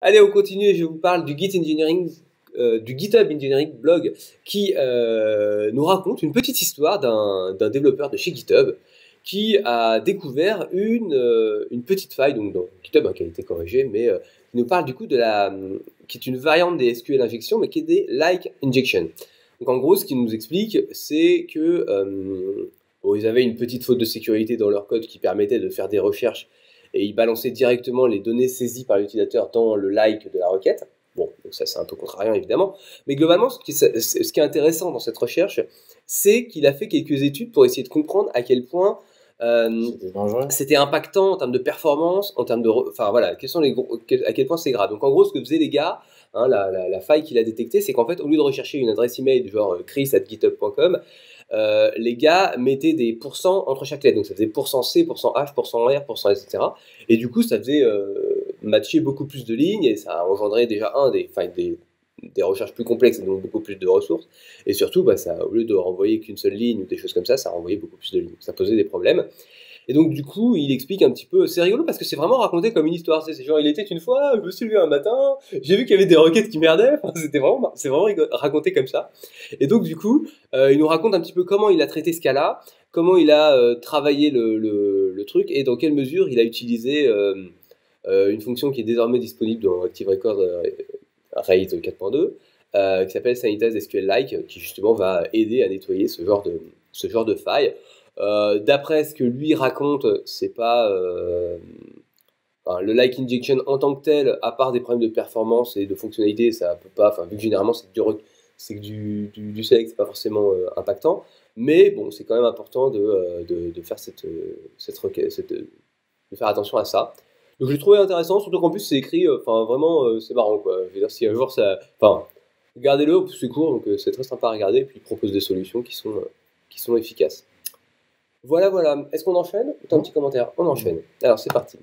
Allez, on continue et je vous parle du du GitHub Engineering blog qui nous raconte une petite histoire d'un développeur de chez GitHub qui a découvert une petite faille donc dans GitHub qui a été corrigée, mais qui nous parle du coup qui est une variante des SQL injection, mais qui est des like injection. Donc en gros, ce qu'il nous explique, c'est que ils avaient une petite faute de sécurité dans leur code qui permettait de faire des recherches et ils balançaient directement les données saisies par l'utilisateur dans le like de la requête. Bon, donc ça c'est un peu contrariant évidemment, mais globalement ce qui est intéressant dans cette recherche, c'est qu'il a fait quelques études pour essayer de comprendre à quel point c'était impactant en termes de performance, en termes de, enfin voilà, à quel point c'est grave. Donc en gros, ce que faisaient les gars, la faille qu'il a détectée, c'est qu'en fait, au lieu de rechercher une adresse email du genre chris@github.com, les gars mettaient des pourcents entre chaque lettre. Donc ça faisait %C, %H, %R, %, etc. Et du coup, ça faisait matcher beaucoup plus de lignes et ça engendrait déjà des recherches plus complexes et donc beaucoup plus de ressources. Et surtout, ça, au lieu de renvoyer qu'une seule ligne ou des choses comme ça renvoyait beaucoup plus de lignes. Ça posait des problèmes. Et donc, du coup, il explique un petit peu. C'est rigolo parce que c'est vraiment raconté comme une histoire. C'est genre, il était une fois, je me suis levé un matin, j'ai vu qu'il y avait des requêtes qui merdaient. Enfin, c'est vraiment raconté comme ça. Et donc, du coup, il nous raconte un petit peu comment il a traité ce cas-là, comment il a travaillé le truc et dans quelle mesure il a utilisé une fonction qui est désormais disponible dans Active Record RAID 4.2, qui s'appelle Sanitize SQLite, qui justement va aider à nettoyer ce genre de faille. D'après ce que lui raconte, c'est pas le like injection en tant que tel, à part des problèmes de performance et de fonctionnalité, ça peut pas. Enfin, vu que généralement c'est que du select, c'est pas forcément impactant. Mais bon, c'est quand même important de faire cette requête, de faire attention à ça. Donc je l'ai trouvé intéressant, surtout qu'en plus c'est écrit, vraiment c'est marrant quoi. Je veux dire, si un jour ça. Enfin, regardez-le, en plus c'est court, donc c'est très sympa à regarder, et puis il propose des solutions qui sont efficaces. Voilà, voilà. Est-ce qu'on enchaîne ou t'as un petit commentaire? On enchaîne. Alors, c'est parti.